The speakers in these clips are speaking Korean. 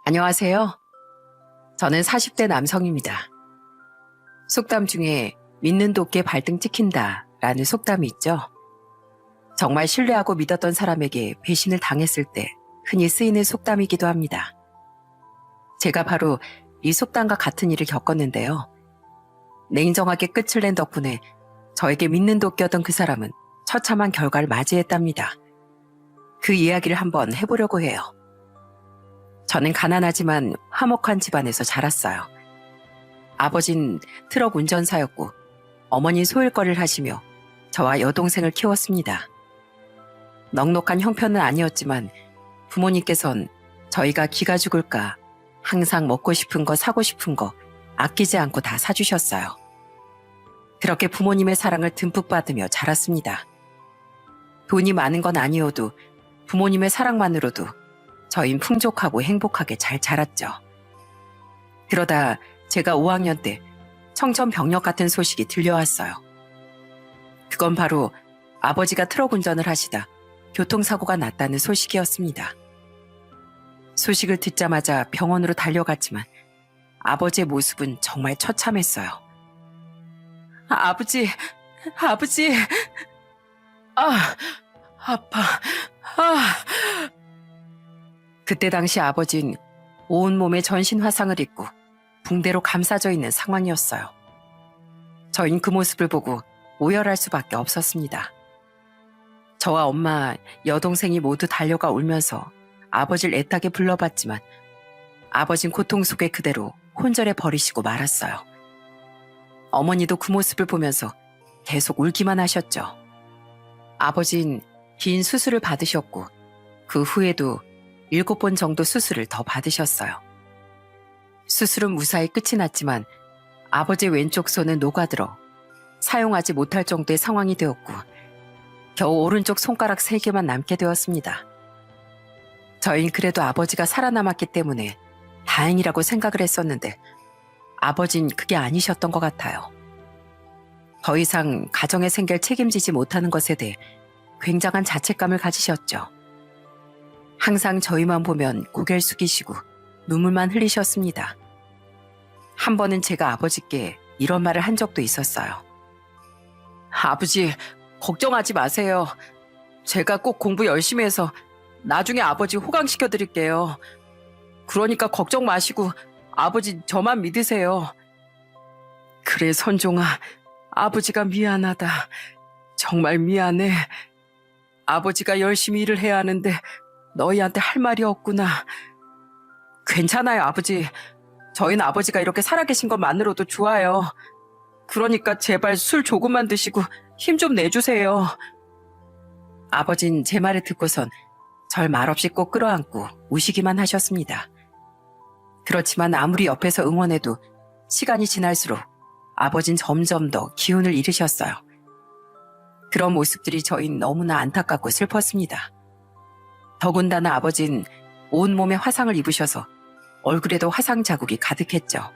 안녕하세요. 저는 40대 남성입니다. 속담 중에 믿는 도끼에 발등 찍힌다 라는 속담이 있죠. 정말 신뢰하고 믿었던 사람에게 배신을 당했을 때 흔히 쓰이는 속담이기도 합니다. 제가 바로 이 속담과 같은 일을 겪었는데요. 냉정하게 끝을 낸 덕분에 저에게 믿는 도끼였던 그 사람은 처참한 결과를 맞이했답니다. 그 이야기를 한번 해보려고 해요. 저는 가난하지만 화목한 집안에서 자랐어요. 아버진 트럭 운전사였고 어머니는 소일거리를 하시며 저와 여동생을 키웠습니다. 넉넉한 형편은 아니었지만 부모님께선 저희가 기가 죽을까 항상 먹고 싶은 거 사고 싶은 거 아끼지 않고 다 사주셨어요. 그렇게 부모님의 사랑을 듬뿍 받으며 자랐습니다. 돈이 많은 건 아니어도 부모님의 사랑만으로도 저희는 풍족하고 행복하게 잘 자랐죠. 그러다 제가 5학년 때 청천벽력 같은 소식이 들려왔어요. 그건 바로 아버지가 트럭 운전을 하시다 교통사고가 났다는 소식이었습니다. 소식을 듣자마자 병원으로 달려갔지만 아버지의 모습은 정말 처참했어요. 아버지, 아파, 그때 당시 아버진 온몸에 전신 화상을 입고 붕대로 감싸져 있는 상황이었어요. 저흰 그 모습을 보고 오열할 수밖에 없었습니다. 저와 엄마, 여동생이 모두 달려가 울면서 아버지를 애타게 불러봤지만 아버진 고통 속에 그대로 혼절해 버리시고 말았어요. 어머니도 그 모습을 보면서 계속 울기만 하셨죠. 아버진 긴 수술을 받으셨고 그 후에도 7번 정도 수술을 더 받으셨어요. 수술은 무사히 끝이 났지만 아버지의 왼쪽 손은 녹아들어 사용하지 못할 정도의 상황이 되었고 겨우 오른쪽 손가락 3개만 남게 되었습니다. 저희는 그래도 아버지가 살아남았기 때문에 다행이라고 생각을 했었는데 아버진 그게 아니셨던 것 같아요. 더 이상 가정의 생계를 책임지지 못하는 것에 대해 굉장한 자책감을 가지셨죠. 항상 저희만 보면 고개를 숙이시고 눈물만 흘리셨습니다. 한 번은 제가 아버지께 이런 말을 한 적도 있었어요. 아버지, 걱정하지 마세요. 제가 꼭 공부 열심히 해서 나중에 아버지 호강시켜 드릴게요. 그러니까 걱정 마시고 아버지 저만 믿으세요. 그래, 선종아. 아버지가 미안하다. 정말 미안해. 아버지가 열심히 일을 해야 하는데 너희한테 할 말이 없구나. 괜찮아요, 아버지. 저희는 아버지가 이렇게 살아계신 것만으로도 좋아요. 그러니까 제발 술 조금만 드시고 힘 좀 내주세요. 아버진 제 말을 듣고선 절 말없이 꼭 끌어안고 우시기만 하셨습니다. 그렇지만 아무리 옆에서 응원해도 시간이 지날수록 아버진 점점 더 기운을 잃으셨어요. 그런 모습들이 저희는 너무나 안타깝고 슬펐습니다. 더군다나 아버진 온몸에 화상을 입으셔서 얼굴에도 화상 자국이 가득했죠.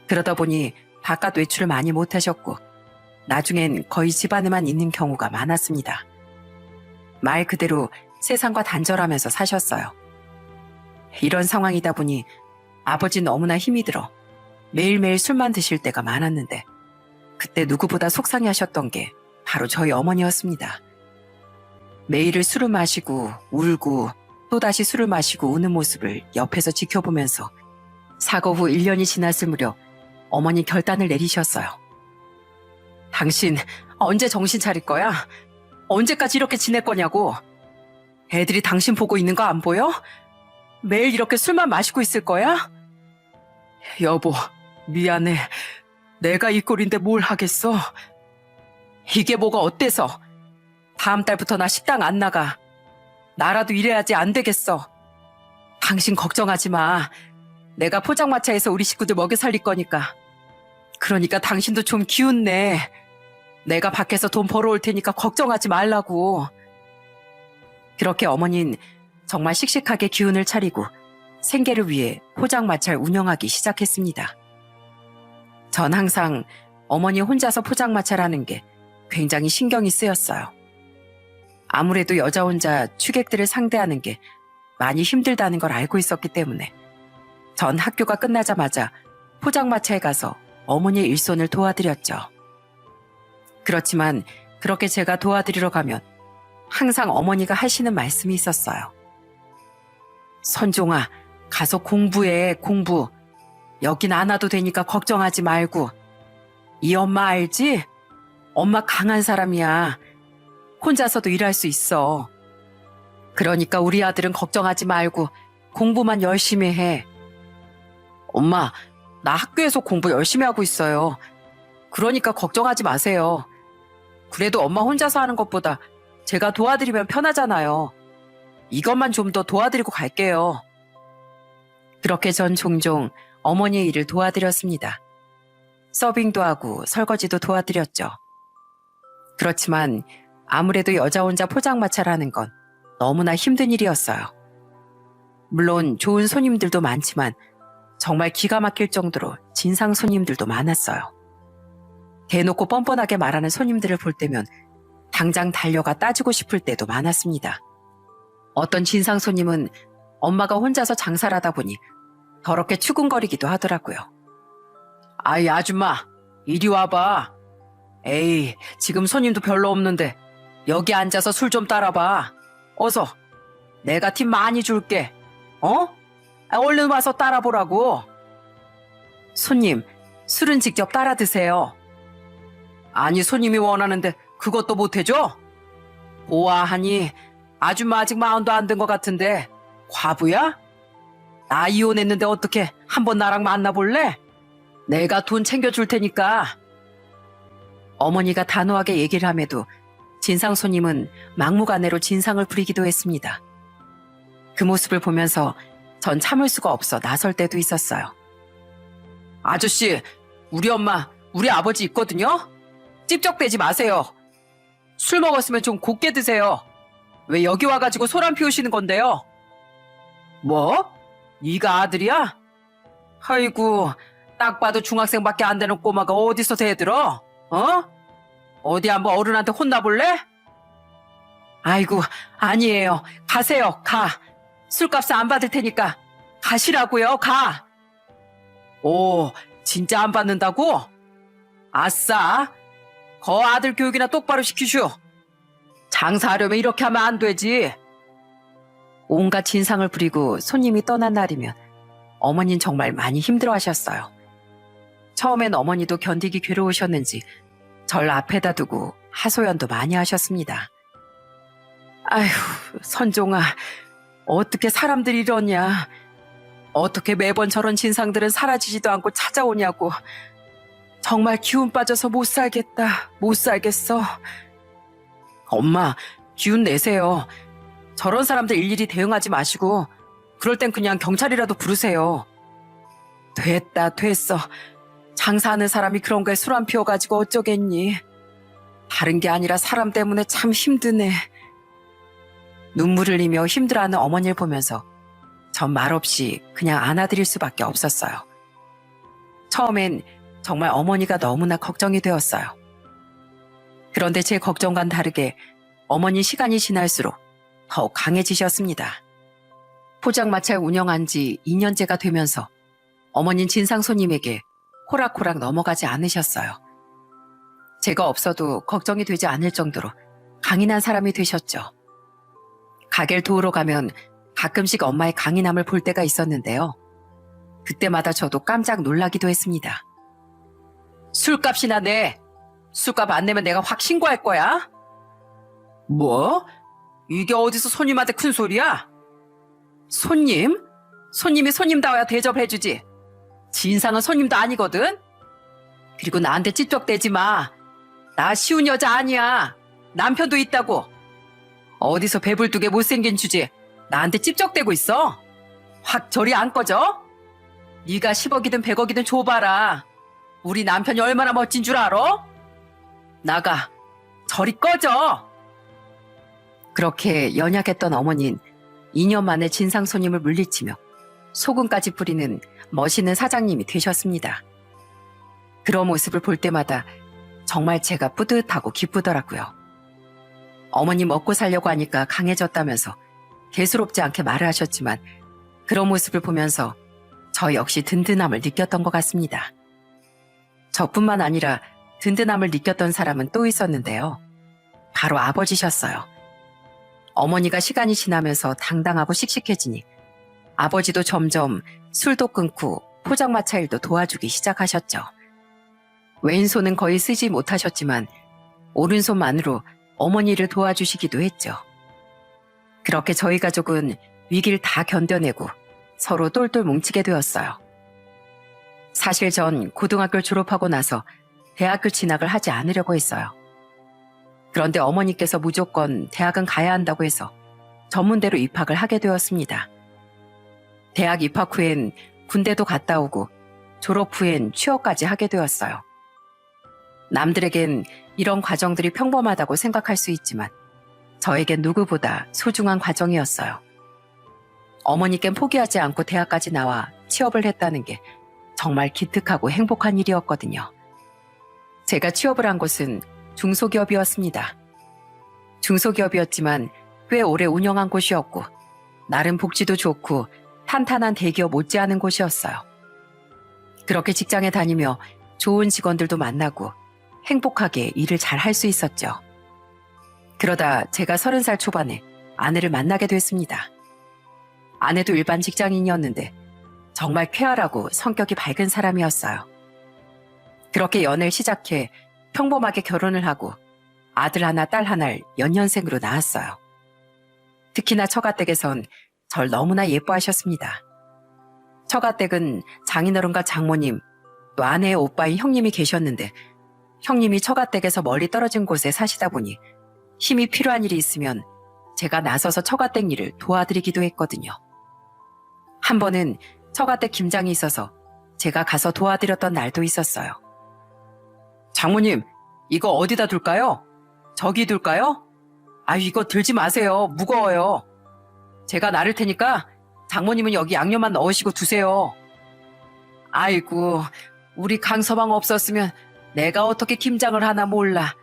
그러다 보니 바깥 외출을 많이 못하셨고 나중엔 거의 집안에만 있는 경우가 많았습니다. 말 그대로 세상과 단절하면서 사셨어요. 이런 상황이다 보니 아버지는 너무나 힘이 들어 매일매일 술만 드실 때가 많았는데 그때 누구보다 속상해하셨던 게 바로 저희 어머니였습니다. 매일을 술을 마시고 울고 또다시 술을 마시고 우는 모습을 옆에서 지켜보면서 사고 후 1년이 지났을 무렵 어머니 결단을 내리셨어요. 당신 언제 정신 차릴 거야? 언제까지 이렇게 지낼 거냐고. 애들이 당신 보고 있는 거 안 보여? 매일 이렇게 술만 마시고 있을 거야? 여보, 미안해. 내가 이 꼴인데 뭘 하겠어? 이게 뭐가 어때서? 다음 달부터 나 식당 안 나가. 나라도 일해야지 안 되겠어. 당신 걱정하지 마. 내가 포장마차에서 우리 식구들 먹여 살릴 거니까. 그러니까 당신도 좀 기운 내. 내가 밖에서 돈 벌어올 테니까 걱정하지 말라고. 그렇게 어머니는 정말 씩씩하게 기운을 차리고 생계를 위해 포장마차를 운영하기 시작했습니다. 전 항상 어머니 혼자서 포장마차를 하는 게 굉장히 신경이 쓰였어요. 아무래도 여자 혼자 취객들을 상대하는 게 많이 힘들다는 걸 알고 있었기 때문에 전 학교가 끝나자마자 포장마차에 가서 어머니의 일손을 도와드렸죠. 그렇지만 그렇게 제가 도와드리러 가면 항상 어머니가 하시는 말씀이 있었어요. 선종아, 가서 공부해, 공부. 여긴 안 와도 되니까 걱정하지 말고. 이 엄마 알지? 엄마 강한 사람이야. 혼자서도 일할 수 있어. 그러니까 우리 아들은 걱정하지 말고 공부만 열심히 해. 엄마, 나 학교에서 공부 열심히 하고 있어요. 그러니까 걱정하지 마세요. 그래도 엄마 혼자서 하는 것보다 제가 도와드리면 편하잖아요. 이것만 좀 더 도와드리고 갈게요. 그렇게 전 종종 어머니의 일을 도와드렸습니다. 서빙도 하고 설거지도 도와드렸죠. 그렇지만 아무래도 여자 혼자 포장마차라는 건 너무나 힘든 일이었어요. 물론 좋은 손님들도 많지만 정말 기가 막힐 정도로 진상 손님들도 많았어요. 대놓고 뻔뻔하게 말하는 손님들을 볼 때면 당장 달려가 따지고 싶을 때도 많았습니다. 어떤 진상 손님은 엄마가 혼자서 장사를 하다 보니 더럽게 추궁거리기도 하더라고요. 아이 아줌마, 이리 와봐. 에이, 지금 손님도 별로 없는데 여기 앉아서 술 좀 따라봐. 어서. 내가 팁 많이 줄게. 어? 얼른 와서 따라보라고. 손님, 술은 직접 따라 드세요. 아니, 손님이 원하는데 그것도 못 해줘? 보아하니 아줌마 아직 마흔도 안 된 것 같은데 과부야? 나 이혼했는데 어떻게 한번 나랑 만나볼래? 내가 돈 챙겨줄 테니까. 어머니가 단호하게 얘기를 함에도 진상 손님은 막무가내로 진상을 부리기도 했습니다. 그 모습을 보면서 전 참을 수가 없어 나설 때도 있었어요. 아저씨, 우리 엄마, 우리 아버지 있거든요? 찝쩍대지 마세요. 술 먹었으면 좀 곱게 드세요. 왜 여기 와가지고 소란 피우시는 건데요? 뭐? 네가 아들이야? 아이고, 딱 봐도 중학생밖에 안 되는 꼬마가 어디서 대들어? 어? 어디 한번 어른한테 혼나볼래? 아이고, 아니에요. 가세요, 가. 술값을 안 받을 테니까 가시라고요, 가. 오, 진짜 안 받는다고? 아싸. 거 아들 교육이나 똑바로 시키슈. 장사하려면 이렇게 하면 안 되지. 온갖 진상을 부리고 손님이 떠난 날이면 어머니는 정말 많이 힘들어하셨어요. 처음엔 어머니도 견디기 괴로우셨는지 절 앞에다 두고 하소연도 많이 하셨습니다. 아휴, 선종아, 어떻게 사람들이 이러냐. 어떻게 매번 저런 진상들은 사라지지도 않고 찾아오냐고. 정말 기운 빠져서 못 살겠다, 못 살겠어. 엄마, 기운 내세요. 저런 사람들 일일이 대응하지 마시고 그럴 땐 그냥 경찰이라도 부르세요. 됐다, 됐어. 장사하는 사람이 그런 거에 술 안 피워가지고 어쩌겠니. 다른 게 아니라 사람 때문에 참 힘드네. 눈물 흘리며 힘들어하는 어머니를 보면서 전 말없이 그냥 안아드릴 수밖에 없었어요. 처음엔 정말 어머니가 너무나 걱정이 되었어요. 그런데 제 걱정과는 다르게 어머니 시간이 지날수록 더욱 강해지셨습니다. 포장마차를 운영한 지 2년째가 되면서 어머니는 진상 손님에게 호락호락 넘어가지 않으셨어요. 제가 없어도 걱정이 되지 않을 정도로 강인한 사람이 되셨죠. 가게를 도우러 가면 가끔씩 엄마의 강인함을 볼 때가 있었는데요. 그때마다 저도 깜짝 놀라기도 했습니다. 술값이나 내. 술값 안 내면 내가 확 신고할 거야. 뭐? 이게 어디서 손님한테 큰 소리야? 손님? 손님이 손님다워야 대접해주지. 진상은 손님도 아니거든? 그리고 나한테 찝쩍대지 마. 나 쉬운 여자 아니야. 남편도 있다고. 어디서 배불뚝에 못생긴 주제 나한테 찝쩍대고 있어? 확 저리 안 꺼져? 네가 10억이든 100억이든 줘봐라. 우리 남편이 얼마나 멋진 줄 알아? 나가. 저리 꺼져. 그렇게 연약했던 어머니는 2년 만에 진상 손님을 물리치며 소금까지 뿌리는 멋있는 사장님이 되셨습니다. 그런 모습을 볼 때마다 정말 제가 뿌듯하고 기쁘더라고요. 어머니 먹고 살려고 하니까 강해졌다면서 개수롭지 않게 말을 하셨지만 그런 모습을 보면서 저 역시 든든함을 느꼈던 것 같습니다. 저뿐만 아니라 든든함을 느꼈던 사람은 또 있었는데요. 바로 아버지셨어요. 어머니가 시간이 지나면서 당당하고 씩씩해지니 아버지도 점점 술도 끊고 포장마차 일도 도와주기 시작하셨죠. 왼손은 거의 쓰지 못하셨지만 오른손만으로 어머니를 도와주시기도 했죠. 그렇게 저희 가족은 위기를 다 견뎌내고 서로 똘똘 뭉치게 되었어요. 사실 전 고등학교 졸업하고 나서 대학교 진학을 하지 않으려고 했어요. 그런데 어머니께서 무조건 대학은 가야 한다고 해서 전문대로 입학을 하게 되었습니다. 대학 입학 후엔 군대도 갔다 오고 졸업 후엔 취업까지 하게 되었어요. 남들에겐 이런 과정들이 평범하다고 생각할 수 있지만 저에겐 누구보다 소중한 과정이었어요. 어머니께는 포기하지 않고 대학까지 나와 취업을 했다는 게 정말 기특하고 행복한 일이었거든요. 제가 취업을 한 곳은 중소기업이었습니다. 중소기업이었지만 꽤 오래 운영한 곳이었고 나름 복지도 좋고 탄탄한 대기업 못지않은 곳이었어요. 그렇게 직장에 다니며 좋은 직원들도 만나고 행복하게 일을 잘 할 수 있었죠. 그러다 제가 30살 초반에 아내를 만나게 됐습니다. 아내도 일반 직장인이었는데 정말 쾌활하고 성격이 밝은 사람이었어요. 그렇게 연애를 시작해 평범하게 결혼을 하고 아들 하나 딸 하나를 연년생으로 낳았어요. 특히나 처가댁에선 절 너무나 예뻐하셨습니다. 처가댁은 장인어른과 장모님, 또 아내의 오빠인 형님이 계셨는데 형님이 처가댁에서 멀리 떨어진 곳에 사시다 보니 힘이 필요한 일이 있으면 제가 나서서 처가댁 일을 도와드리기도 했거든요. 한 번은 처가댁 김장이 있어서 제가 가서 도와드렸던 날도 있었어요. 장모님, 이거 어디다 둘까요? 저기 둘까요? 이거 들지 마세요. 무거워요. 제가 나를 테니까 장모님은 여기 양념만 넣으시고 두세요. 아이고, 우리 강서방 없었으면 내가 어떻게 김장을 하나 몰라.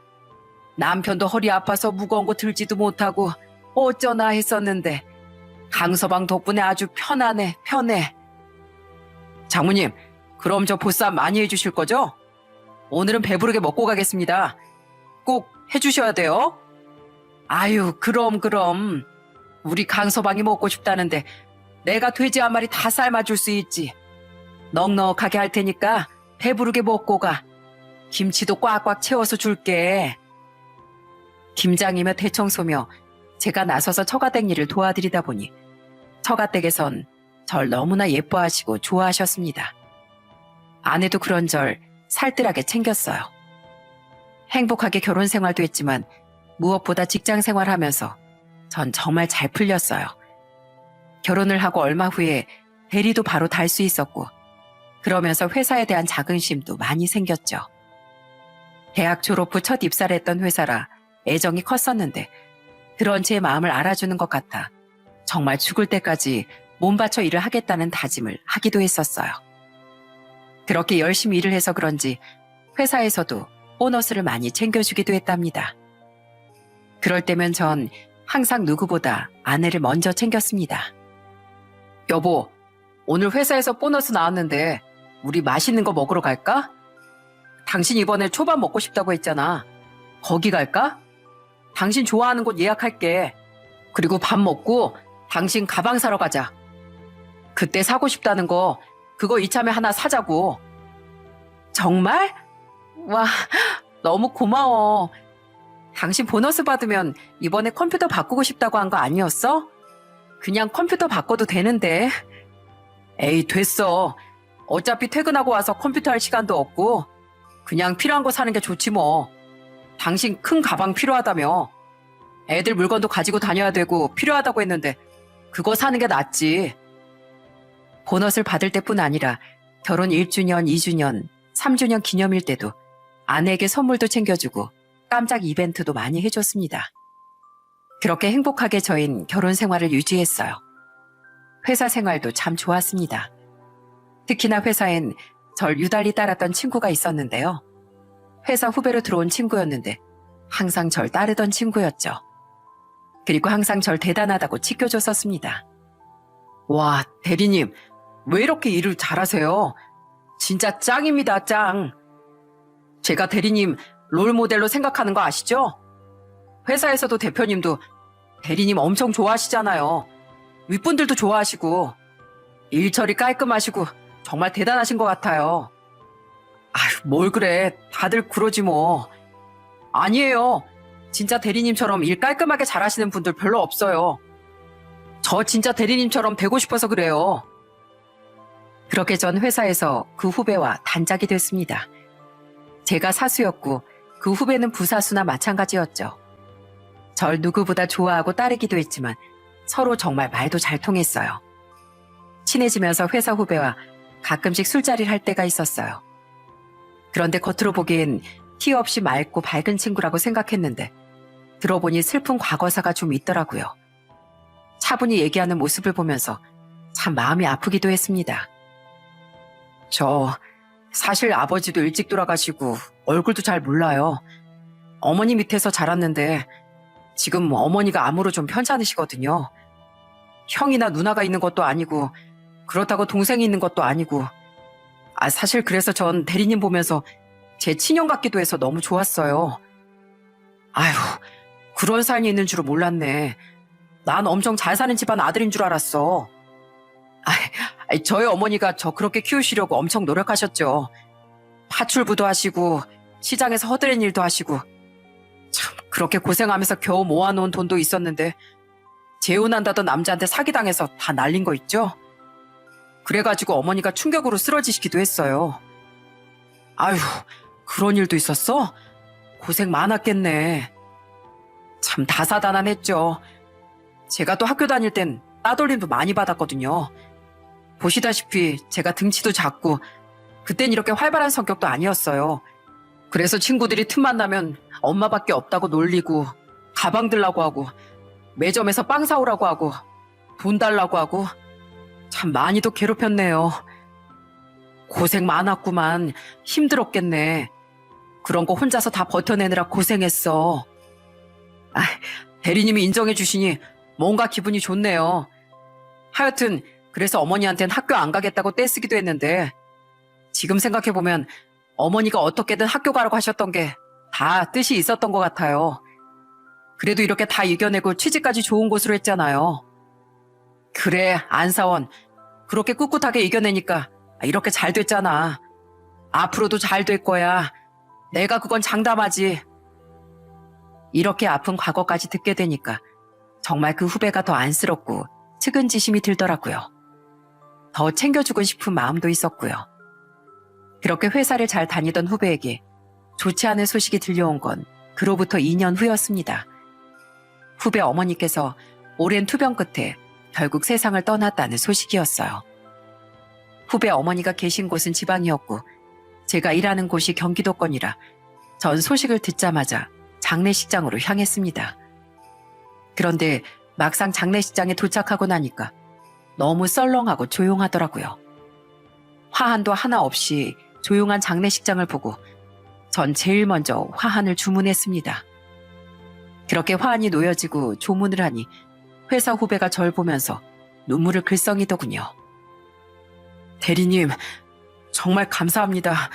남편도 허리 아파서 무거운 거 들지도 못하고 어쩌나 했었는데 강서방 덕분에 아주 편하네, 편해. 장모님, 그럼 저 보쌈 많이 해주실 거죠? 오늘은 배부르게 먹고 가겠습니다. 꼭 해주셔야 돼요. 아유, 그럼. 우리 강서방이 먹고 싶다는데 내가 돼지 한 마리 다 삶아줄 수 있지. 넉넉하게 할 테니까 배부르게 먹고 가. 김치도 꽉꽉 채워서 줄게. 김장이며 대청소며 제가 나서서 처가댁 일을 도와드리다 보니 처가댁에선 절 너무나 예뻐하시고 좋아하셨습니다. 아내도 그런절 살뜰하게 챙겼어요. 행복하게 결혼 생활도 했지만 무엇보다 직장 생활하면서 전 정말 잘 풀렸어요. 결혼을 하고 얼마 후에 대리도 바로 달 수 있었고 그러면서 회사에 대한 자긍심도 많이 생겼죠. 대학 졸업 후 첫 입사를 했던 회사라 애정이 컸었는데 그런 제 마음을 알아주는 것 같아 정말 죽을 때까지 몸 바쳐 일을 하겠다는 다짐을 하기도 했었어요. 그렇게 열심히 일을 해서 그런지 회사에서도 보너스를 많이 챙겨주기도 했답니다. 그럴 때면 전 항상 누구보다 아내를 먼저 챙겼습니다. 여보, 오늘 회사에서 보너스 나왔는데 우리 맛있는 거 먹으러 갈까? 당신 이번에 초밥 먹고 싶다고 했잖아. 거기 갈까? 당신 좋아하는 곳 예약할게. 그리고 밥 먹고 당신 가방 사러 가자. 그때 사고 싶다는 거 그거 이참에 하나 사자고. 정말? 와, 너무 고마워. 당신 보너스 받으면 이번에 컴퓨터 바꾸고 싶다고 한 거 아니었어? 그냥 컴퓨터 바꿔도 되는데. 에이, 됐어. 어차피 퇴근하고 와서 컴퓨터 할 시간도 없고 그냥 필요한 거 사는 게 좋지 뭐. 당신 큰 가방 필요하다며. 애들 물건도 가지고 다녀야 되고 필요하다고 했는데 그거 사는 게 낫지. 보너스를 받을 때뿐 아니라 결혼 1주년, 2주년, 3주년 기념일 때도 아내에게 선물도 챙겨주고 깜짝 이벤트도 많이 해줬습니다. 그렇게 행복하게 저흰 결혼 생활을 유지했어요. 회사 생활도 참 좋았습니다. 특히나 회사엔 절 유달리 따랐던 친구가 있었는데요. 회사 후배로 들어온 친구였는데 항상 절 따르던 친구였죠. 그리고 항상 절 대단하다고 치켜줬었습니다. 와, 대리님, 왜 이렇게 일을 잘하세요? 진짜 짱입니다, 짱. 제가 대리님 롤모델로 생각하는 거 아시죠? 회사에서도 대표님도 대리님 엄청 좋아하시잖아요. 윗분들도 좋아하시고 일 처리 깔끔하시고 정말 대단하신 것 같아요. 아휴, 뭘 그래. 다들 그러지 뭐. 아니에요. 진짜 대리님처럼 일 깔끔하게 잘하시는 분들 별로 없어요. 저 진짜 대리님처럼 되고 싶어서 그래요. 그렇게 전 회사에서 그 후배와 단짝이 됐습니다. 제가 사수였고 그 후배는 부사수나 마찬가지였죠. 절 누구보다 좋아하고 따르기도 했지만 서로 정말 말도 잘 통했어요. 친해지면서 회사 후배와 가끔씩 술자리를 할 때가 있었어요. 그런데 겉으로 보기엔 티 없이 맑고 밝은 친구라고 생각했는데 들어보니 슬픈 과거사가 좀 있더라고요. 차분히 얘기하는 모습을 보면서 참 마음이 아프기도 했습니다. 저 사실 아버지도 일찍 돌아가시고 얼굴도 잘 몰라요. 어머니 밑에서 자랐는데 지금 어머니가 암으로 좀 편찮으시거든요. 형이나 누나가 있는 것도 아니고 그렇다고 동생이 있는 것도 아니고 사실 그래서 전 대리님 보면서 제 친형 같기도 해서 너무 좋았어요. 아휴, 그런 사연이 있는 줄은 몰랐네. 난 엄청 잘 사는 집안 아들인 줄 알았어. 저희 어머니가 저 그렇게 키우시려고 엄청 노력하셨죠. 파출부도 하시고 시장에서 허드렛 일도 하시고 참 그렇게 고생하면서 겨우 모아놓은 돈도 있었는데 재혼한다던 남자한테 사기당해서 다 날린 거 있죠? 그래가지고 어머니가 충격으로 쓰러지시기도 했어요. 아휴, 그런 일도 있었어? 고생 많았겠네. 참 다사다난했죠. 제가 또 학교 다닐 땐 따돌림도 많이 받았거든요. 보시다시피 제가 등치도 작고 그땐 이렇게 활발한 성격도 아니었어요. 그래서 친구들이 틈만 나면 엄마밖에 없다고 놀리고 가방 들라고 하고 매점에서 빵 사오라고 하고 돈 달라고 하고 참 많이도 괴롭혔네요. 고생 많았구만. 힘들었겠네. 그런 거 혼자서 다 버텨내느라 고생했어. 대리님이 인정해 주시니 뭔가 기분이 좋네요. 하여튼 그래서 어머니한텐 학교 안 가겠다고 떼쓰기도 했는데 지금 생각해보면 어머니가 어떻게든 학교 가라고 하셨던 게 다 뜻이 있었던 것 같아요. 그래도 이렇게 다 이겨내고 취직까지 좋은 곳으로 했잖아요. 그래, 안사원. 그렇게 꿋꿋하게 이겨내니까 이렇게 잘 됐잖아. 앞으로도 잘 될 거야. 내가 그건 장담하지. 이렇게 아픈 과거까지 듣게 되니까 정말 그 후배가 더 안쓰럽고 측은지심이 들더라고요. 더 챙겨주고 싶은 마음도 있었고요. 그렇게 회사를 잘 다니던 후배에게 좋지 않은 소식이 들려온 건 그로부터 2년 후였습니다. 후배 어머니께서 오랜 투병 끝에 결국 세상을 떠났다는 소식이었어요. 후배 어머니가 계신 곳은 지방이었고 제가 일하는 곳이 경기도권이라 전 소식을 듣자마자 장례식장으로 향했습니다. 그런데 막상 장례식장에 도착하고 나니까 너무 썰렁하고 조용하더라고요. 화환도 하나 없이 조용한 장례식장을 보고 전 제일 먼저 화환을 주문했습니다. 그렇게 화환이 놓여지고 조문을 하니 회사 후배가 절 보면서 눈물을 글썽이더군요. 대리님, 정말 감사합니다.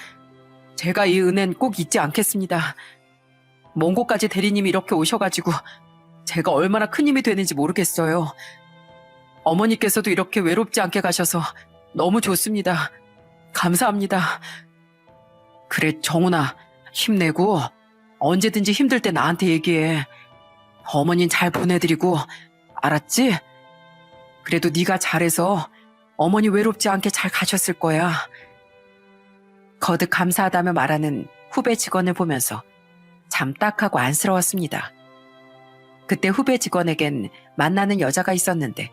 제가 이 은혜는 꼭 잊지 않겠습니다. 먼 곳까지 대리님이 이렇게 오셔가지고 제가 얼마나 큰 힘이 되는지 모르겠어요. 어머니께서도 이렇게 외롭지 않게 가셔서 너무 좋습니다. 감사합니다. 그래, 정훈아, 힘내고 언제든지 힘들 때 나한테 얘기해. 어머닌 잘 보내드리고, 알았지? 그래도 네가 잘해서 어머니 외롭지 않게 잘 가셨을 거야. 거듭 감사하다며 말하는 후배 직원을 보면서 참 딱하고 안쓰러웠습니다. 그때 후배 직원에겐 만나는 여자가 있었는데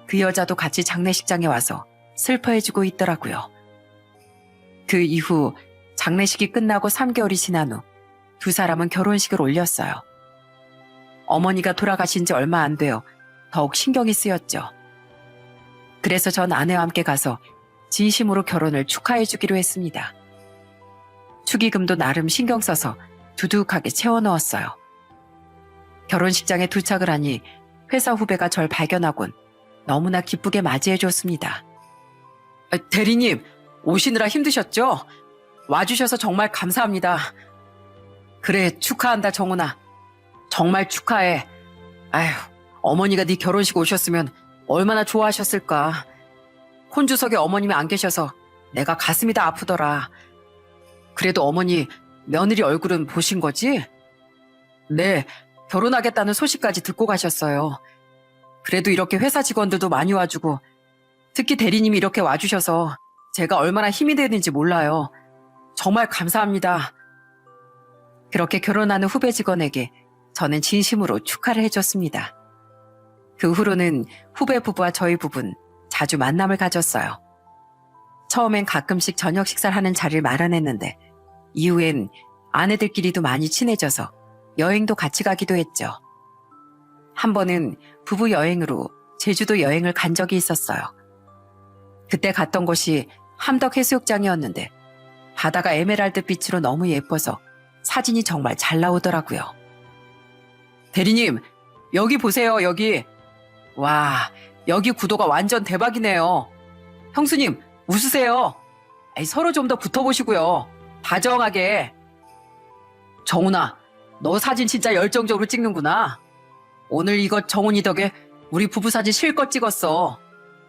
그 여자도 같이 장례식장에 와서 슬퍼해주고 있더라고요. 그 이후 장례식이 끝나고 3개월이 지난 후 두 사람은 결혼식을 올렸어요. 어머니가 돌아가신 지 얼마 안 되어 더욱 신경이 쓰였죠. 그래서 전 아내와 함께 가서 진심으로 결혼을 축하해주기로 했습니다. 축의금도 나름 신경 써서 두둑하게 채워 넣었어요. 결혼식장에 도착을 하니 회사 후배가 절 발견하곤 너무나 기쁘게 맞이해줬습니다. 대리님, 오시느라 힘드셨죠? 와주셔서 정말 감사합니다. 그래, 축하한다, 정훈아. 정말 축하해. 아휴, 어머니가 네 결혼식 오셨으면 얼마나 좋아하셨을까. 혼주석에 어머님이 안 계셔서 내가 가슴이 다 아프더라. 그래도 어머니, 며느리 얼굴은 보신 거지? 네, 결혼하겠다는 소식까지 듣고 가셨어요. 그래도 이렇게 회사 직원들도 많이 와주고 특히 대리님이 이렇게 와주셔서 제가 얼마나 힘이 되는지 몰라요. 정말 감사합니다. 그렇게 결혼하는 후배 직원에게 저는 진심으로 축하를 해줬습니다. 그 후로는 후배 부부와 저희 부부는 자주 만남을 가졌어요. 처음엔 가끔씩 저녁 식사를 하는 자리를 마련했는데 이후엔 아내들끼리도 많이 친해져서 여행도 같이 가기도 했죠. 한 번은 부부 여행으로 제주도 여행을 간 적이 있었어요. 그때 갔던 곳이 함덕 해수욕장이었는데 바다가 에메랄드 빛으로 너무 예뻐서 사진이 정말 잘 나오더라고요. 대리님, 여기 보세요, 여기. 와, 여기 구도가 완전 대박이네요. 형수님, 웃으세요. 서로 좀 더 붙어보시고요. 다정하게. 정훈아, 너 사진 진짜 열정적으로 찍는구나. 오늘 이거 정훈이 덕에 우리 부부 사진 실컷 찍었어.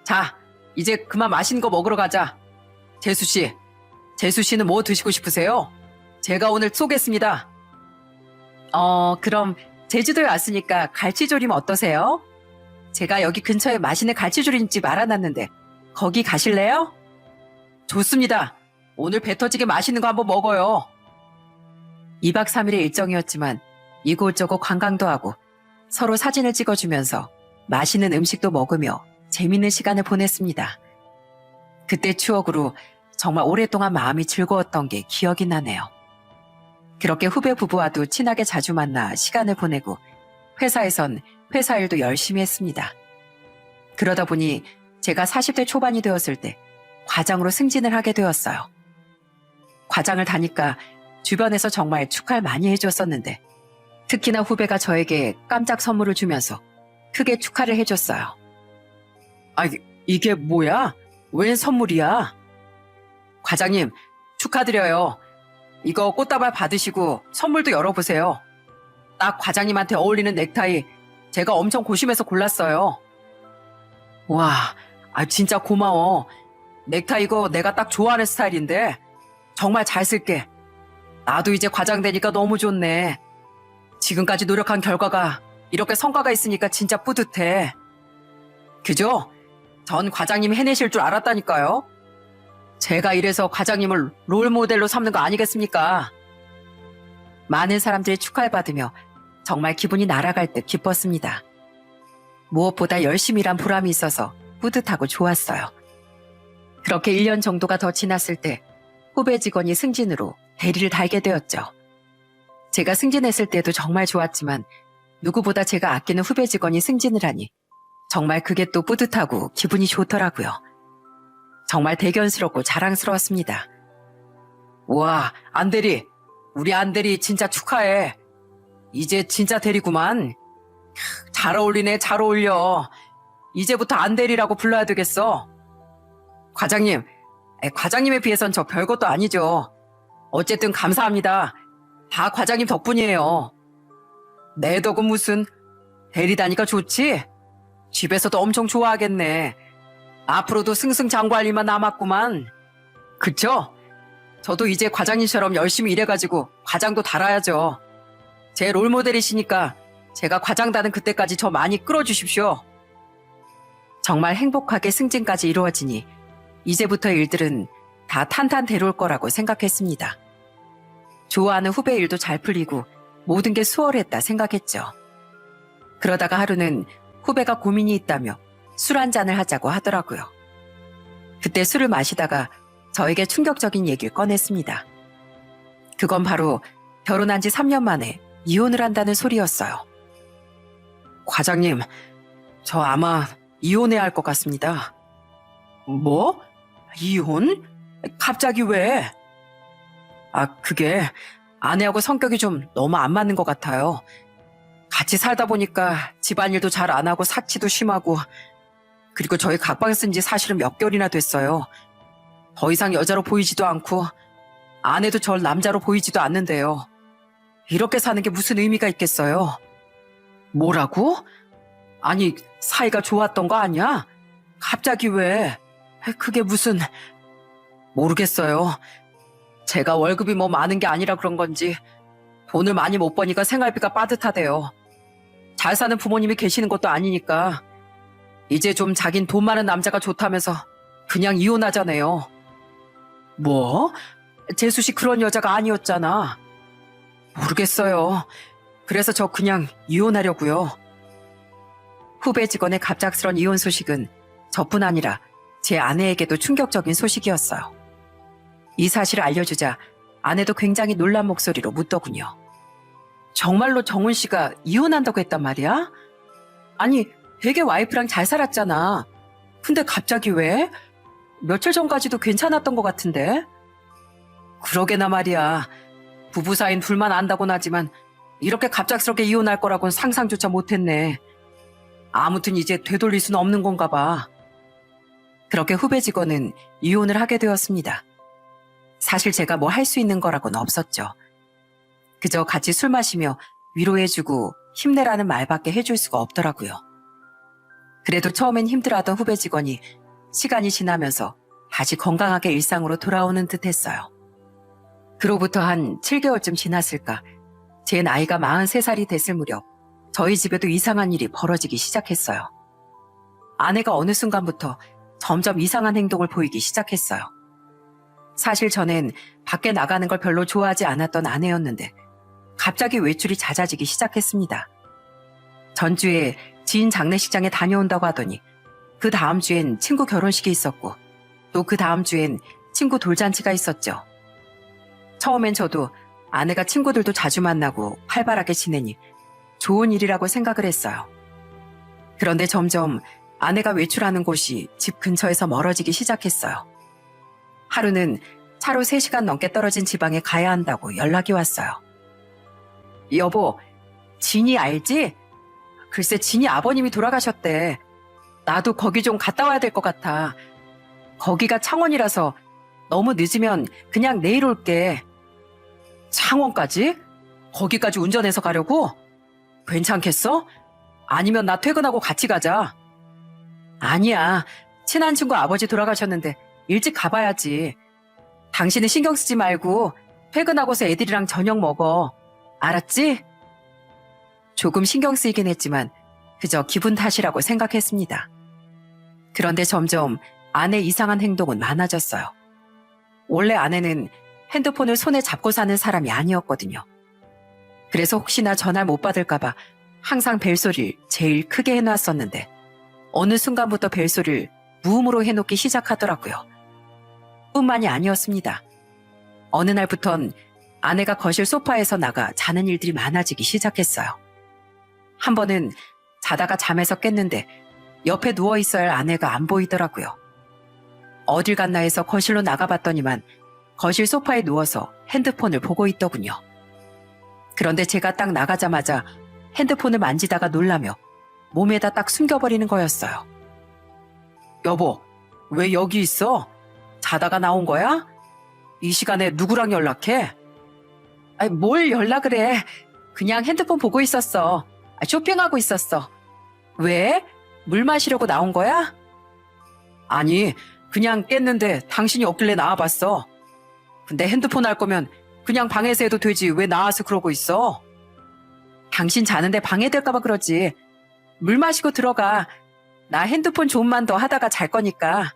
자, 이제 그만 맛있는 거 먹으러 가자. 재수 씨는 뭐 드시고 싶으세요? 제가 오늘 쏘겠습니다. 그럼 제주도에 왔으니까 갈치조림 어떠세요? 제가 여기 근처에 맛있는 갈치조림집 알아놨는데 거기 가실래요? 좋습니다. 오늘 배 터지게 맛있는 거 한번 먹어요. 2박 3일의 일정이었지만 이곳저곳 관광도 하고 서로 사진을 찍어주면서 맛있는 음식도 먹으며 재밌는 시간을 보냈습니다. 그때 추억으로 정말 오랫동안 마음이 즐거웠던 게 기억이 나네요. 그렇게 후배 부부와도 친하게 자주 만나 시간을 보내고 회사에선 회사 일도 열심히 했습니다. 그러다 보니 제가 40대 초반이 되었을 때 과장으로 승진을 하게 되었어요. 과장을 다니까 주변에서 정말 축하를 많이 해줬었는데 특히나 후배가 저에게 깜짝 선물을 주면서 크게 축하를 해줬어요. 이게 뭐야? 웬 선물이야? 과장님, 축하드려요. 이거 꽃다발 받으시고 선물도 열어보세요. 딱 과장님한테 어울리는 넥타이 제가 엄청 고심해서 골랐어요. 와, 진짜 고마워. 넥타이 이거 내가 딱 좋아하는 스타일인데 정말 잘 쓸게. 나도 이제 과장 되니까 너무 좋네. 지금까지 노력한 결과가 이렇게 성과가 있으니까 진짜 뿌듯해. 그죠? 전 과장님이 해내실 줄 알았다니까요. 제가 이래서 과장님을 롤모델로 삼는 거 아니겠습니까? 많은 사람들의 축하를 받으며 정말 기분이 날아갈 듯 기뻤습니다. 무엇보다 열심히 일한 보람이 있어서 뿌듯하고 좋았어요. 그렇게 1년 정도가 더 지났을 때 후배 직원이 승진으로 대리를 달게 되었죠. 제가 승진했을 때도 정말 좋았지만 누구보다 제가 아끼는 후배 직원이 승진을 하니 정말 그게 또 뿌듯하고 기분이 좋더라고요. 정말 대견스럽고 자랑스러웠습니다. 우와, 안대리. 우리 안대리 진짜 축하해. 이제 진짜 대리구만. 잘 어울리네, 잘 어울려. 이제부터 안대리라고 불러야 되겠어. 과장님, 과장님에 비해선 저 별것도 아니죠. 어쨌든 감사합니다. 다 과장님 덕분이에요. 내 덕은 무슨, 대리다니까 좋지? 집에서도 엄청 좋아하겠네. 앞으로도 승승장구할 일만 남았구만. 그쵸? 저도 이제 과장님처럼 열심히 일해가지고 과장도 달아야죠. 제 롤모델이시니까 제가 과장 다는 그때까지 저 많이 끌어주십시오. 정말 행복하게 승진까지 이루어지니 이제부터 일들은 다 탄탄대로올 거라고 생각했습니다. 좋아하는 후배 일도 잘 풀리고 모든 게 수월했다 생각했죠. 그러다가 하루는 후배가 고민이 있다며 술 한잔을 하자고 하더라고요. 그때 술을 마시다가 저에게 충격적인 얘기를 꺼냈습니다. 그건 바로 결혼한 지 3년 만에 이혼을 한다는 소리였어요. 과장님, 저 아마 이혼해야 할 것 같습니다. 뭐? 이혼? 갑자기 왜? 그게 아내하고 성격이 좀 너무 안 맞는 것 같아요. 같이 살다 보니까 집안일도 잘 안 하고 사치도 심하고, 그리고 저희 각방 쓴 지 사실은 몇 개월이나 됐어요. 더 이상 여자로 보이지도 않고 아내도 절 남자로 보이지도 않는데요. 이렇게 사는 게 무슨 의미가 있겠어요? 뭐라고? 아니, 사이가 좋았던 거 아니야? 갑자기 왜? 그게 무슨... 모르겠어요. 제가 월급이 뭐 많은 게 아니라 그런 건지 돈을 많이 못 버니까 생활비가 빠듯하대요. 잘 사는 부모님이 계시는 것도 아니니까 이제 좀 자긴 돈 많은 남자가 좋다면서 그냥 이혼하자네요. 뭐? 재수 씨 그런 여자가 아니었잖아. 모르겠어요. 그래서 저 그냥 이혼하려고요. 후배 직원의 갑작스런 이혼 소식은 저뿐 아니라 제 아내에게도 충격적인 소식이었어요. 이 사실을 알려주자 아내도 굉장히 놀란 목소리로 묻더군요. 정말로 정훈 씨가 이혼한다고 했단 말이야? 아니, 되게 와이프랑 잘 살았잖아. 근데 갑자기 왜? 며칠 전까지도 괜찮았던 것 같은데? 그러게나 말이야. 부부 사이는 불만 안다곤 하지만 이렇게 갑작스럽게 이혼할 거라고는 상상조차 못했네. 아무튼 이제 되돌릴 수는 없는 건가 봐. 그렇게 후배 직원은 이혼을 하게 되었습니다. 사실 제가 뭐 할 수 있는 거라고는 없었죠. 그저 같이 술 마시며 위로해주고 힘내라는 말밖에 해줄 수가 없더라고요. 그래도 처음엔 힘들어하던 후배 직원이 시간이 지나면서 다시 건강하게 일상으로 돌아오는 듯 했어요. 그로부터 한 7개월쯤 지났을까, 제 나이가 43살이 됐을 무렵 저희 집에도 이상한 일이 벌어지기 시작했어요. 아내가 어느 순간부터 점점 이상한 행동을 보이기 시작했어요. 사실 저는 밖에 나가는 걸 별로 좋아하지 않았던 아내였는데 갑자기 외출이 잦아지기 시작했습니다. 전주에 지인 장례식장에 다녀온다고 하더니 그 다음 주엔 친구 결혼식이 있었고 또 그 다음 주엔 친구 돌잔치가 있었죠. 처음엔 저도 아내가 친구들도 자주 만나고 활발하게 지내니 좋은 일이라고 생각을 했어요. 그런데 점점 아내가 외출하는 곳이 집 근처에서 멀어지기 시작했어요. 하루는 차로 3시간 넘게 떨어진 지방에 가야 한다고 연락이 왔어요. 여보, 진이 알지? 글쎄 진이 아버님이 돌아가셨대. 나도 거기 좀 갔다 와야 될 것 같아. 거기가 창원이라서 너무 늦으면 그냥 내일 올게. 창원까지? 거기까지 운전해서 가려고? 괜찮겠어? 아니면 나 퇴근하고 같이 가자. 아니야. 친한 친구 아버지 돌아가셨는데 일찍 가봐야지. 당신은 신경 쓰지 말고 퇴근하고서 애들이랑 저녁 먹어. 알았지? 조금 신경 쓰이긴 했지만 그저 기분 탓이라고 생각했습니다. 그런데 점점 아내 이상한 행동은 많아졌어요. 원래 아내는 핸드폰을 손에 잡고 사는 사람이 아니었거든요. 그래서 혹시나 전화를 못 받을까봐 항상 벨소리를 제일 크게 해놨었는데 어느 순간부터 벨소리를 무음으로 해놓기 시작하더라고요. 뿐만이 아니었습니다. 어느 날부턴 아내가 거실 소파에서 나가 자는 일들이 많아지기 시작했어요. 한 번은 자다가 잠에서 깼는데 옆에 누워있어야 할 아내가 안 보이더라고요. 어딜 갔나 해서 거실로 나가봤더니만 거실 소파에 누워서 핸드폰을 보고 있더군요. 그런데 제가 딱 나가자마자 핸드폰을 만지다가 놀라며 몸에다 딱 숨겨버리는 거였어요. 여보, 왜 여기 있어? 자다가 나온 거야? 이 시간에 누구랑 연락해? 아니, 뭘 연락을 해. 그냥 핸드폰 보고 있었어. 쇼핑하고 있었어. 왜? 물 마시려고 나온 거야? 아니, 그냥 깼는데 당신이 없길래 나와봤어. 근데 핸드폰 할 거면 그냥 방에서 해도 되지 왜 나와서 그러고 있어? 당신 자는데 방해될까봐 그러지. 물 마시고 들어가. 나 핸드폰 좀만 더 하다가 잘 거니까.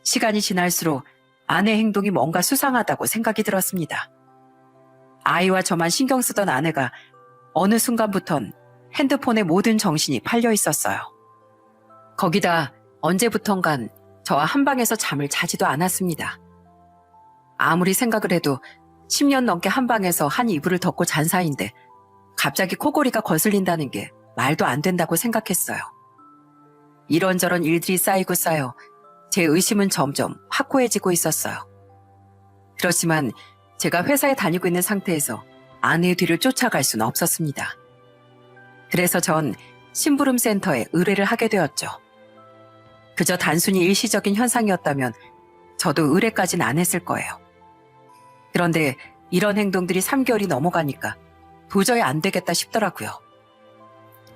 시간이 지날수록 아내 행동이 뭔가 수상하다고 생각이 들었습니다. 아이와 저만 신경 쓰던 아내가 어느 순간부턴 핸드폰에 모든 정신이 팔려 있었어요. 거기다 언제부턴간 저와 한 방에서 잠을 자지도 않았습니다. 아무리 생각을 해도 10년 넘게 한 방에서 한 이불을 덮고 잔 사이인데 갑자기 코골이가 거슬린다는 게 말도 안 된다고 생각했어요. 이런저런 일들이 쌓이고 쌓여 제 의심은 점점 확고해지고 있었어요. 그렇지만 제가 회사에 다니고 있는 상태에서 아내의 뒤를 쫓아갈 수는 없었습니다. 그래서 전 심부름센터에 의뢰를 하게 되었죠. 그저 단순히 일시적인 현상이었다면 저도 의뢰까지는 안 했을 거예요. 그런데 이런 행동들이 3개월이 넘어가니까 도저히 안 되겠다 싶더라고요.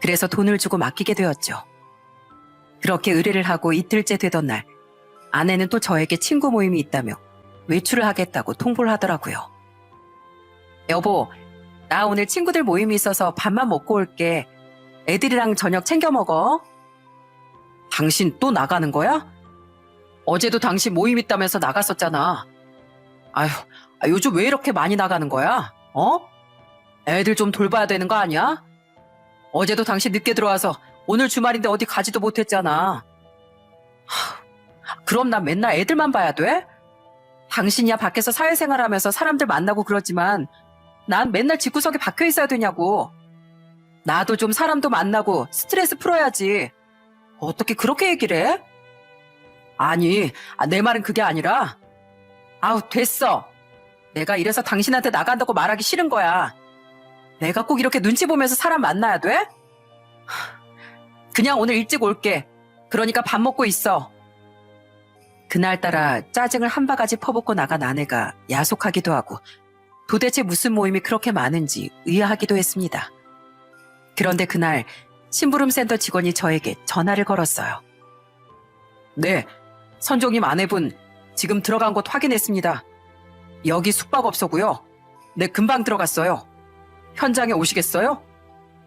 그래서 돈을 주고 맡기게 되었죠. 그렇게 의뢰를 하고 이틀째 되던 날, 아내는 또 저에게 친구 모임이 있다며 외출을 하겠다고 통보를 하더라고요. 여보, 나 오늘 친구들 모임이 있어서 밥만 먹고 올게. 애들이랑 저녁 챙겨 먹어. 당신 또 나가는 거야? 어제도 당신 모임 있다면서 나갔었잖아. 아휴, 요즘 왜 이렇게 많이 나가는 거야? 애들 좀 돌봐야 되는 거 아니야? 어제도 당신 늦게 들어와서 오늘 주말인데 어디 가지도 못했잖아. 그럼 난 맨날 애들만 봐야 돼? 당신이야 밖에서 사회생활하면서 사람들 만나고 그러지만 난 맨날 집구석에 박혀 있어야 되냐고. 나도 좀 사람도 만나고 스트레스 풀어야지. 어떻게 그렇게 얘기를 해? 아니, 내 말은 그게 아니라. 아우, 됐어. 내가 이래서 당신한테 나간다고 말하기 싫은 거야. 내가 꼭 이렇게 눈치 보면서 사람 만나야 돼? 그냥 오늘 일찍 올게. 그러니까 밥 먹고 있어. 그날따라 짜증을 한 바가지 퍼붓고 나간 아내가 야속하기도 하고 도대체 무슨 모임이 그렇게 많은지 의아하기도 했습니다. 그런데 그날 심부름센터 직원이 저에게 전화를 걸었어요. 네, 선종님 아내분 지금 들어간 곳 확인했습니다. 여기 숙박업소고요. 네, 금방 들어갔어요. 현장에 오시겠어요?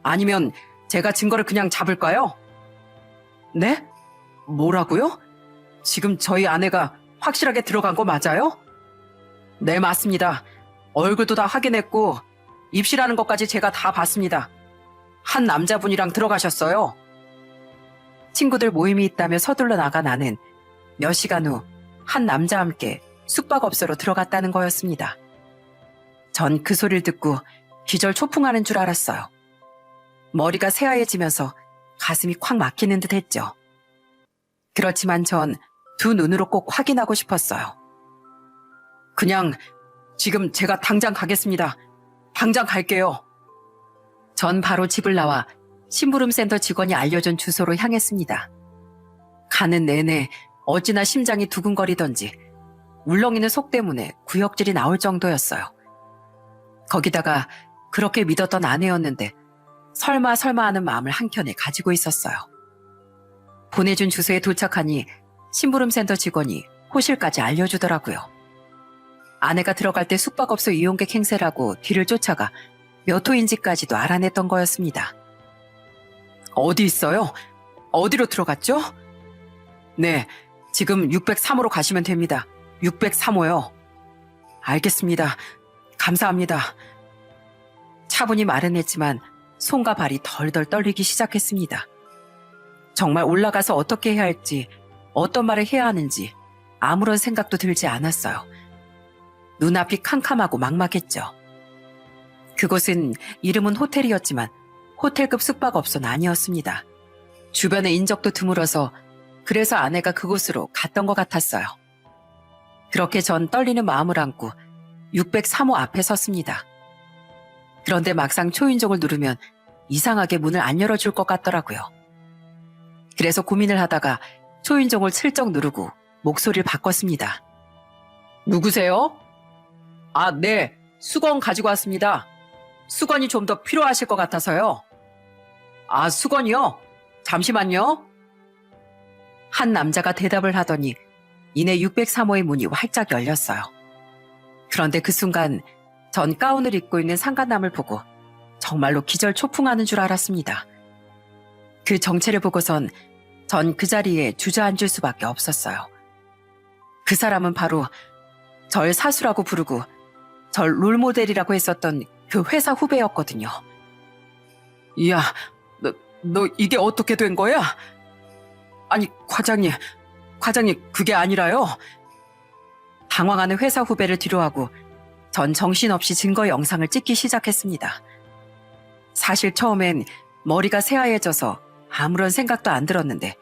아니면 제가 증거를 그냥 잡을까요? 네? 뭐라고요? 지금 저희 아내가 확실하게 들어간 거 맞아요? 네, 맞습니다. 얼굴도 다 확인했고 입실하는 것까지 제가 다 봤습니다. 한 남자분이랑 들어가셨어요. 친구들 모임이 있다며 서둘러 나간 나는 몇 시간 후 한 남자와 함께 숙박업소로 들어갔다는 거였습니다. 전 그 소리를 듣고 기절 초풍하는 줄 알았어요. 머리가 새하얘지면서 가슴이 콱 막히는 듯 했죠. 그렇지만 전 두 눈으로 꼭 확인하고 싶었어요. 그냥 지금 제가 당장 가겠습니다. 당장 갈게요. 전 바로 집을 나와 심부름센터 직원이 알려준 주소로 향했습니다. 가는 내내 어찌나 심장이 두근거리던지 울렁이는 속 때문에 구역질이 나올 정도였어요. 거기다가 그렇게 믿었던 아내였는데 설마 하는 마음을 한켠에 가지고 있었어요. 보내준 주소에 도착하니 심부름센터 직원이 호실까지 알려주더라고요. 아내가 들어갈 때 숙박업소 이용객 행세라고 뒤를 쫓아가 몇 호인지까지도 알아냈던 거였습니다. 어디 있어요? 어디로 들어갔죠? 네, 지금 603호로 가시면 됩니다. 603호요. 알겠습니다. 감사합니다. 차분히 말은 했지만 손과 발이 덜덜 떨리기 시작했습니다. 정말 올라가서 어떻게 해야 할지, 어떤 말을 해야 하는지 아무런 생각도 들지 않았어요. 눈앞이 캄캄하고 막막했죠. 그곳은 이름은 호텔이었지만 호텔급 숙박업소는 아니었습니다. 주변에 인적도 드물어서 그래서 아내가 그곳으로 갔던 것 같았어요. 그렇게 전 떨리는 마음을 안고 603호 앞에 섰습니다. 그런데 막상 초인종을 누르면 이상하게 문을 안 열어줄 것 같더라고요. 그래서 고민을 하다가 초인종을 슬쩍 누르고 목소리를 바꿨습니다. 누구세요? 아, 네. 수건 가지고 왔습니다. 수건이 좀 더 필요하실 것 같아서요. 아, 수건이요? 잠시만요. 한 남자가 대답을 하더니 이내 603호의 문이 활짝 열렸어요. 그런데 그 순간 전 가운을 입고 있는 상간남을 보고 정말로 기절초풍하는 줄 알았습니다. 그 정체를 보고선 전 그 자리에 주저앉을 수밖에 없었어요. 그 사람은 바로 절 사수라고 부르고 절 롤모델이라고 했었던 그 회사 후배였거든요. 이야, 너 이게 어떻게 된 거야? 아니, 과장님, 그게 아니라요. 당황하는 회사 후배를 뒤로하고 전 정신없이 증거 영상을 찍기 시작했습니다. 사실 처음엔 머리가 새하얘져서 아무런 생각도 안 들었는데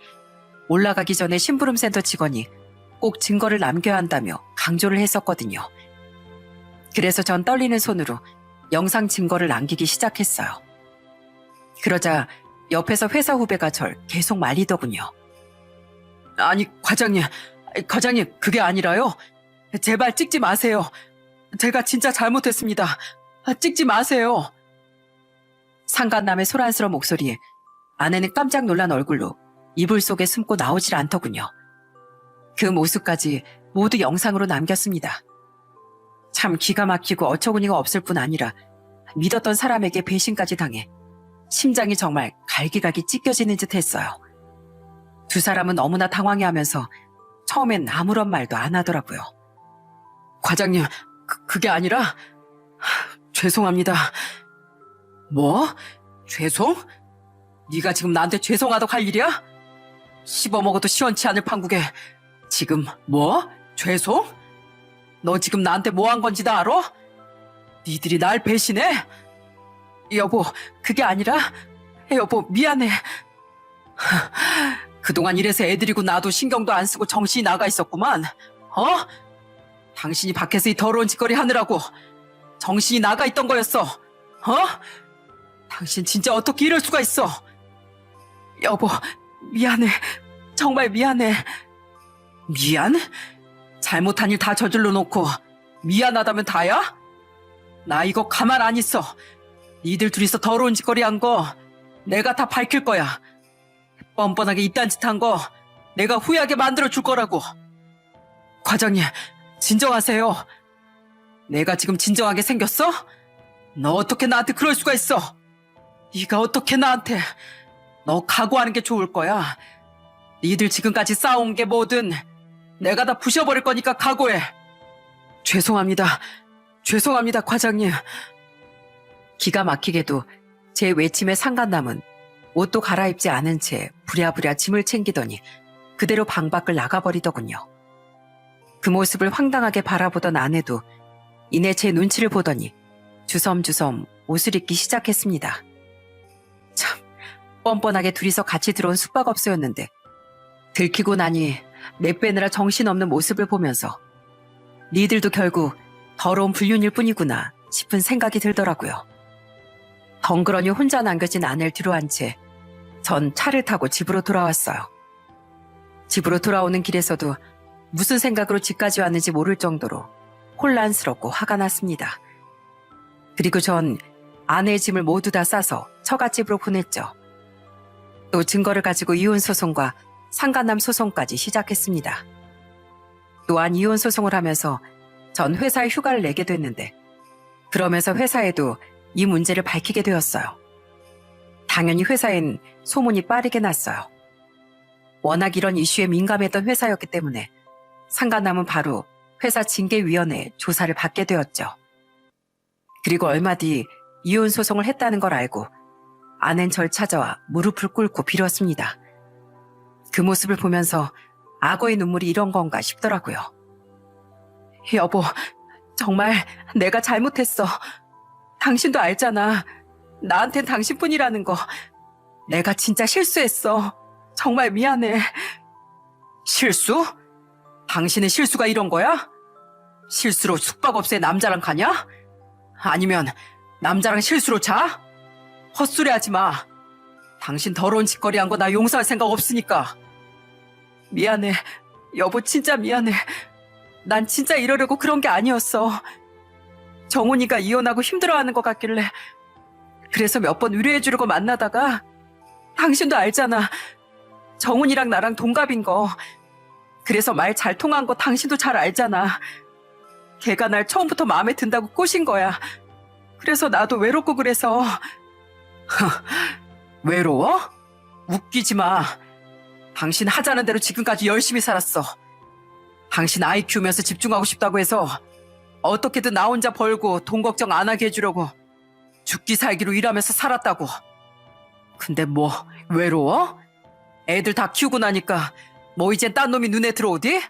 올라가기 전에 심부름센터 직원이 꼭 증거를 남겨야 한다며 강조를 했었거든요. 그래서 전 떨리는 손으로 영상 증거를 남기기 시작했어요. 그러자 옆에서 회사 후배가 절 계속 말리더군요. 아니, 과장님, 그게 아니라요. 제발 찍지 마세요. 제가 진짜 잘못했습니다. 찍지 마세요. 상간남의 소란스러운 목소리에 아내는 깜짝 놀란 얼굴로 이불 속에 숨고 나오질 않더군요. 그 모습까지 모두 영상으로 남겼습니다. 참 기가 막히고 어처구니가 없을 뿐 아니라 믿었던 사람에게 배신까지 당해 심장이 정말 갈기갈기 찢겨지는 듯 했어요. 두 사람은 너무나 당황해하면서 처음엔 아무런 말도 안 하더라고요. 과장님, 그게 아니라 죄송합니다. 뭐? 죄송? 네가 지금 나한테 죄송하다고 할 일이야? 씹어먹어도 시원치 않을 판국에 지금 뭐? 죄송? 너 지금 나한테 뭐 한 건지 다 알아? 니들이 날 배신해? 여보, 그게 아니라 여보 미안해. 그동안 이래서 애들이고 나도 신경도 안 쓰고 정신이 나가 있었구만. 당신이 밖에서 이 더러운 짓거리 하느라고 정신이 나가 있던 거였어. 당신 진짜 어떻게 이럴 수가 있어. 여보, 미안해. 정말 미안해. 미안? 잘못한 일 다 저질러 놓고 미안하다면 다야? 나 이거 가만 안 있어. 니들 둘이서 더러운 짓거리 한 거 내가 다 밝힐 거야. 뻔뻔하게 이딴 짓 한 거 내가 후회하게 만들어 줄 거라고. 과장님, 진정하세요. 내가 지금 진정하게 생겼어? 너 어떻게 나한테 그럴 수가 있어? 네가 어떻게 나한테. 너 각오하는 게 좋을 거야. 니들 지금까지 쌓아온 게 뭐든 내가 다 부셔버릴 거니까 각오해. 죄송합니다, 과장님. 기가 막히게도 제 외침에 상간남은 옷도 갈아입지 않은 채 부랴부랴 짐을 챙기더니 그대로 방 밖을 나가버리더군요. 그 모습을 황당하게 바라보던 아내도 이내 제 눈치를 보더니 주섬주섬 옷을 입기 시작했습니다. 참, 뻔뻔하게 둘이서 같이 들어온 숙박업소였는데 들키고 나니 내빼느라 정신없는 모습을 보면서 니들도 결국 더러운 불륜일 뿐이구나 싶은 생각이 들더라고요. 덩그러니 혼자 남겨진 아내를 뒤로한 채 전 차를 타고 집으로 돌아왔어요. 집으로 돌아오는 길에서도 무슨 생각으로 집까지 왔는지 모를 정도로 혼란스럽고 화가 났습니다. 그리고 전 아내의 짐을 모두 다 싸서 처갓집으로 보냈죠. 또 증거를 가지고 이혼소송과 상간남 소송까지 시작했습니다. 또한 이혼소송을 하면서 전 회사에 휴가를 내게 됐는데 그러면서 회사에도 이 문제를 밝히게 되었어요. 당연히 회사엔 소문이 빠르게 났어요. 워낙 이런 이슈에 민감했던 회사였기 때문에 상간남은 바로 회사 징계위원회에 조사를 받게 되었죠. 그리고 얼마 뒤 이혼 소송을 했다는 걸 알고 아내는 절 찾아와 무릎을 꿇고 빌었습니다. 그 모습을 보면서 악어의 눈물이 이런 건가 싶더라고요. 여보, 정말 내가 잘못했어. 당신도 알잖아. 나한텐 당신뿐이라는 거. 내가 진짜 실수했어. 정말 미안해. 실수? 당신의 실수가 이런 거야? 실수로 숙박업소에 남자랑 가냐? 아니면 남자랑 실수로 자? 헛소리 하지 마. 당신 더러운 짓거리 한 거 나 용서할 생각 없으니까. 미안해. 여보, 진짜 미안해. 난 진짜 이러려고 그런 게 아니었어. 정훈이가 이혼하고 힘들어하는 것 같길래 그래서 몇 번 위로해주려고 만나다가 당신도 알잖아. 정훈이랑 나랑 동갑인 거. 그래서 말 잘 통한 거 당신도 잘 알잖아. 걔가 날 처음부터 마음에 든다고 꼬신 거야. 그래서 나도 외롭고 그래서. 외로워? 웃기지 마. 당신 하자는 대로 지금까지 열심히 살았어. 당신 아이 키우면서 집중하고 싶다고 해서 어떻게든 나 혼자 벌고 돈 걱정 안 하게 해주려고 죽기 살기로 일하면서 살았다고. 근데 뭐 외로워? 애들 다 키우고 나니까 뭐 이젠 딴 놈이 눈에 들어오디?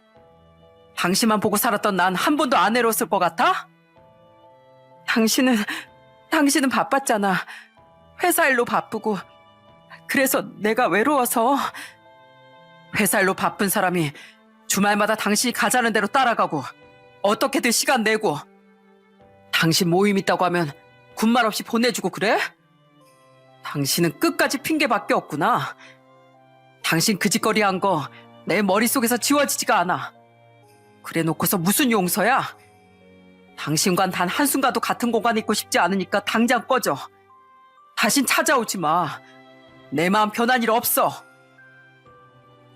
당신만 보고 살았던 난 한 번도 안 외로웠을 것 같아? 당신은 바빴잖아. 회사 일로 바쁘고. 그래서 내가 외로워서. 회사 일로 바쁜 사람이 주말마다 당신이 가자는 대로 따라가고 어떻게든 시간 내고 당신 모임 있다고 하면 군말 없이 보내주고 그래? 당신은 끝까지 핑계밖에 없구나. 당신 그 짓거리 한 거 내 머릿속에서 지워지지가 않아. 그래 놓고서 무슨 용서야? 당신과는 단 한순간도 같은 공간에 있고 싶지 않으니까 당장 꺼져. 다신 찾아오지 마. 내 마음 변한 일 없어.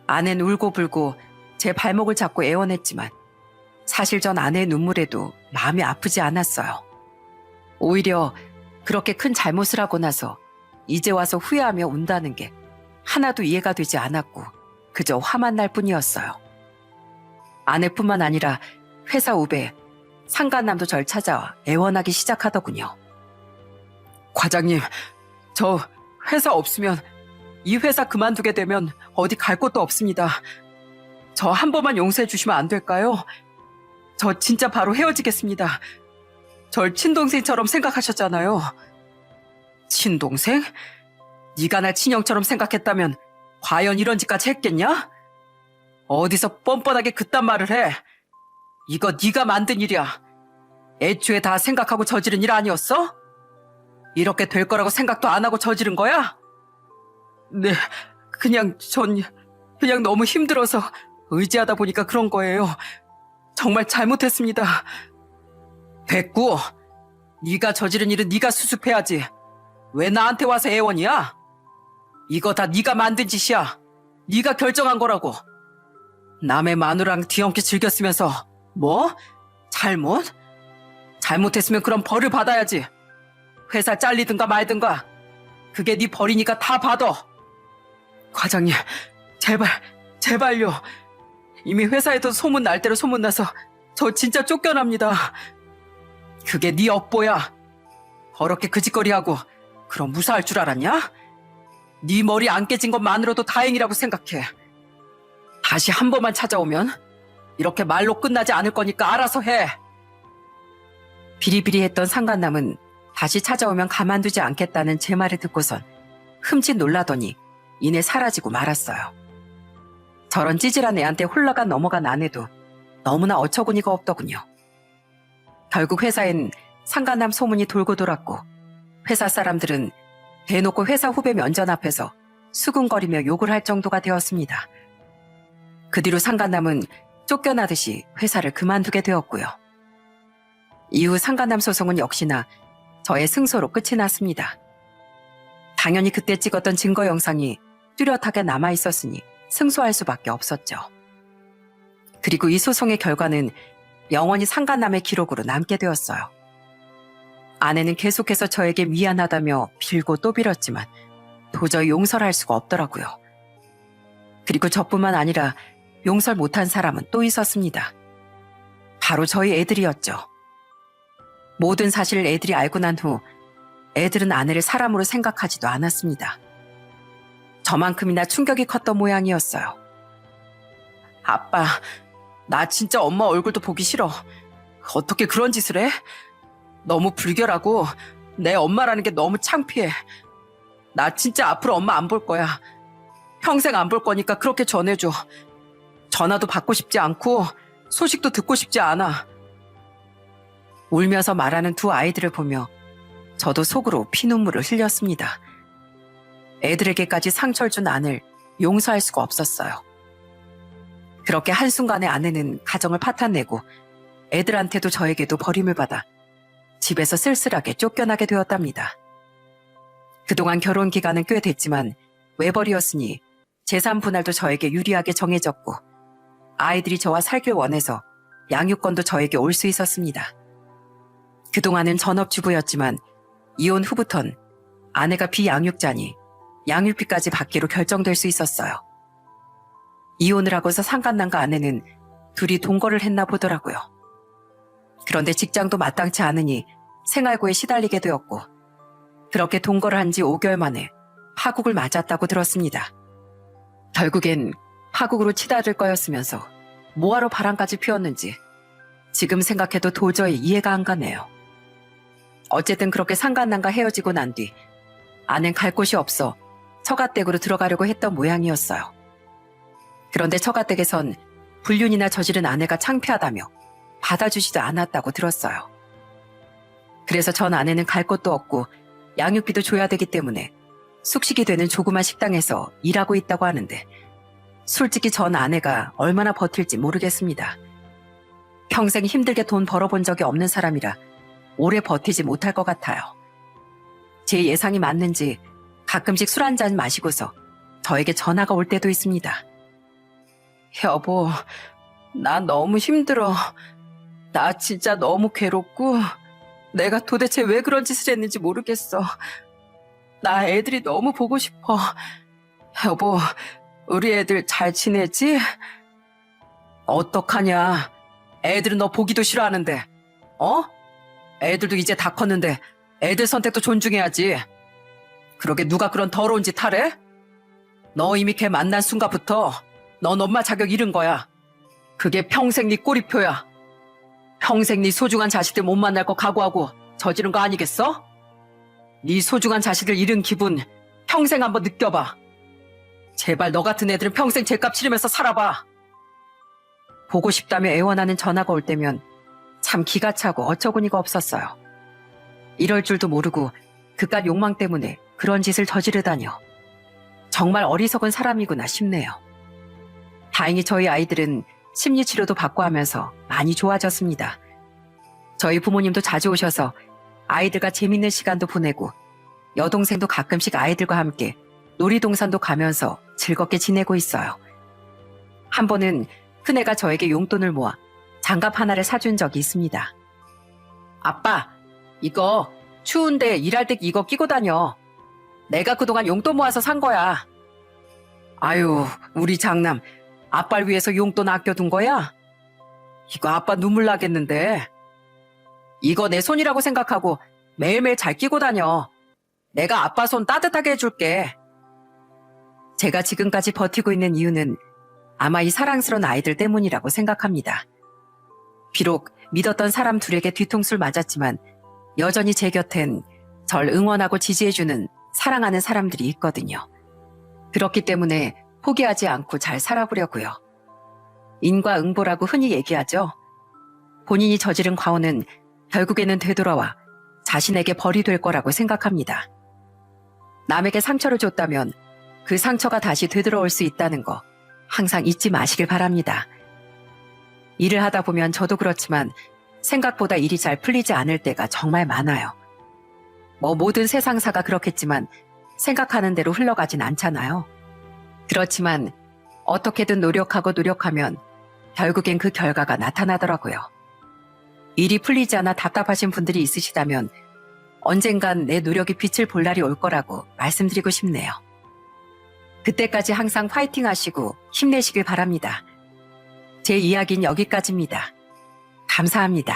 아내는 울고불고 제 발목을 잡고 애원했지만 사실 전 아내의 눈물에도 마음이 아프지 않았어요. 오히려 그렇게 큰 잘못을 하고 나서 이제 와서 후회하며 운다는 게 하나도 이해가 되지 않았고 그저 화만 날 뿐이었어요. 아내뿐만 아니라 회사 후배, 상간남도 절 찾아와 애원하기 시작하더군요. 과장님, 저 회사 없으면 이 회사 그만두게 되면 어디 갈 곳도 없습니다. 저 한 번만 용서해 주시면 안 될까요? 저 진짜 바로 헤어지겠습니다. 절 친동생처럼 생각하셨잖아요. 친동생? 네가 날 친형처럼 생각했다면 과연 이런 짓까지 했겠냐? 어디서 뻔뻔하게 그딴 말을 해. 이거 네가 만든 일이야. 애초에 다 생각하고 저지른 일 아니었어? 이렇게 될 거라고 생각도 안 하고 저지른 거야? 네, 전 너무 힘들어서 의지하다 보니까 그런 거예요. 정말 잘못했습니다. 됐고, 네가 저지른 일은 네가 수습해야지. 왜 나한테 와서 애원이야? 이거 다 네가 만든 짓이야. 네가 결정한 거라고. 남의 마누라랑 뒤엉키 즐겼으면서 뭐? 잘못? 잘못했으면 그럼 벌을 받아야지. 회사 잘리든가 말든가. 그게 네 벌이니까 다 받아. 과장님, 제발요. 이미 회사에도 소문 날 대로 소문나서 저 진짜 쫓겨납니다. 그게 네 업보야. 더럽게 그 짓거리하고 그럼 무사할 줄 알았냐? 네 머리 안 깨진 것만으로도 다행이라고 생각해. 다시 한 번만 찾아오면 이렇게 말로 끝나지 않을 거니까 알아서 해. 비리비리했던 상간남은 다시 찾아오면 가만두지 않겠다는 제 말을 듣고선 흠칫 놀라더니 이내 사라지고 말았어요. 저런 찌질한 애한테 홀라가 넘어간 아내도 너무나 어처구니가 없더군요. 결국 회사엔 상간남 소문이 돌고 돌았고 회사 사람들은 대놓고 회사 후배 면전 앞에서 수군거리며 욕을 할 정도가 되었습니다. 그 뒤로 상간남은 쫓겨나듯이 회사를 그만두게 되었고요. 이후 상간남 소송은 역시나 저의 승소로 끝이 났습니다. 당연히 그때 찍었던 증거 영상이 뚜렷하게 남아있었으니 승소할 수밖에 없었죠. 그리고 이 소송의 결과는 영원히 상간남의 기록으로 남게 되었어요. 아내는 계속해서 저에게 미안하다며 빌고 또 빌었지만 도저히 용서를 할 수가 없더라고요. 그리고 저뿐만 아니라 용서를 못한 사람은 또 있었습니다. 바로 저희 애들이었죠. 모든 사실을 애들이 알고 난 후 애들은 아내를 사람으로 생각하지도 않았습니다. 저만큼이나 충격이 컸던 모양이었어요. 아빠, 나 진짜 엄마 얼굴도 보기 싫어. 어떻게 그런 짓을 해? 너무 불결하고 내 엄마라는 게 너무 창피해. 나 진짜 앞으로 엄마 안 볼 거야. 평생 안 볼 거니까 그렇게 전해줘. 전화도 받고 싶지 않고 소식도 듣고 싶지 않아. 울면서 말하는 두 아이들을 보며 저도 속으로 피눈물을 흘렸습니다. 애들에게까지 상처를 준 아내를 용서할 수가 없었어요. 그렇게 한순간에 아내는 가정을 파탄내고 애들한테도 저에게도 버림을 받아 집에서 쓸쓸하게 쫓겨나게 되었답니다. 그동안 결혼 기간은 꽤 됐지만 외벌이였으니 재산 분할도 저에게 유리하게 정해졌고 아이들이 저와 살길 원해서 양육권도 저에게 올 수 있었습니다. 그동안은 전업주부였지만 이혼 후부턴 아내가 비양육자니 양육비까지 받기로 결정될 수 있었어요. 이혼을 하고서 상간남과 아내는 둘이 동거를 했나 보더라고요. 그런데 직장도 마땅치 않으니 생활고에 시달리게 되었고 그렇게 동거를 한 지 5개월 만에 파국을 맞았다고 들었습니다. 결국엔 파국으로 치달을 거였으면서 뭐하러 바람까지 피웠는지 지금 생각해도 도저히 이해가 안 가네요. 어쨌든 그렇게 상간남과 헤어지고 난 뒤 아낸 갈 곳이 없어 처가댁으로 들어가려고 했던 모양이었어요. 그런데 처가댁에선 불륜이나 저지른 아내가 창피하다며 받아주지도 않았다고 들었어요. 그래서 전 아내는 갈 곳도 없고 양육비도 줘야 되기 때문에 숙식이 되는 조그만 식당에서 일하고 있다고 하는데 솔직히 전 아내가 얼마나 버틸지 모르겠습니다. 평생 힘들게 돈 벌어본 적이 없는 사람이라 오래 버티지 못할 것 같아요. 제 예상이 맞는지 가끔씩 술 한 잔 마시고서 저에게 전화가 올 때도 있습니다. 여보, 나 너무 힘들어. 나 진짜 너무 괴롭고 내가 도대체 왜 그런 짓을 했는지 모르겠어. 나 애들이 너무 보고 싶어. 여보, 우리 애들 잘 지내지? 어떡하냐. 애들은 너 보기도 싫어하는데. 어? 애들도 이제 다 컸는데 애들 선택도 존중해야지. 그러게 누가 그런 더러운 짓 하래? 너 이미 걔 만난 순간부터 넌 엄마 자격 잃은 거야. 그게 평생 네 꼬리표야. 평생 네 소중한 자식들 못 만날 거 각오하고 저지른 거 아니겠어? 네 소중한 자식들 잃은 기분 평생 한번 느껴봐. 제발 너 같은 애들은 평생 죗값 치르면서 살아봐. 보고 싶다며 애원하는 전화가 올 때면 참 기가 차고 어처구니가 없었어요. 이럴 줄도 모르고 그깟 욕망 때문에 그런 짓을 저지르다뇨. 정말 어리석은 사람이구나 싶네요. 다행히 저희 아이들은 심리치료도 받고 하면서 많이 좋아졌습니다. 저희 부모님도 자주 오셔서 아이들과 재밌는 시간도 보내고 여동생도 가끔씩 아이들과 함께 놀이동산도 가면서 즐겁게 지내고 있어요. 한 번은 큰애가 저에게 용돈을 모아 장갑 하나를 사준 적이 있습니다. 아빠, 이거 추운데 일할 때 이거 끼고 다녀. 내가 그동안 용돈 모아서 산 거야. 아유, 우리 장남, 아빠를 위해서 용돈 아껴둔 거야? 이거 아빠 눈물 나겠는데. 이거 내 손이라고 생각하고 매일매일 잘 끼고 다녀. 내가 아빠 손 따뜻하게 해줄게. 제가 지금까지 버티고 있는 이유는 아마 이 사랑스러운 아이들 때문이라고 생각합니다. 비록 믿었던 사람 둘에게 뒤통수를 맞았지만 여전히 제 곁엔 절 응원하고 지지해주는 사랑하는 사람들이 있거든요. 그렇기 때문에 포기하지 않고 잘 살아보려고요. 인과응보라고 흔히 얘기하죠. 본인이 저지른 과오는 결국에는 되돌아와 자신에게 벌이 될 거라고 생각합니다. 남에게 상처를 줬다면 그 상처가 다시 되돌아올 수 있다는 거 항상 잊지 마시길 바랍니다. 일을 하다 보면 저도 그렇지만 생각보다 일이 잘 풀리지 않을 때가 정말 많아요. 모든 세상사가 그렇겠지만 생각하는 대로 흘러가진 않잖아요. 그렇지만 어떻게든 노력하면 결국엔 그 결과가 나타나더라고요. 일이 풀리지 않아 답답하신 분들이 있으시다면 언젠간 내 노력이 빛을 볼 날이 올 거라고 말씀드리고 싶네요. 그때까지 항상 파이팅 하시고 힘내시길 바랍니다. 제 이야기는 여기까지입니다. 감사합니다.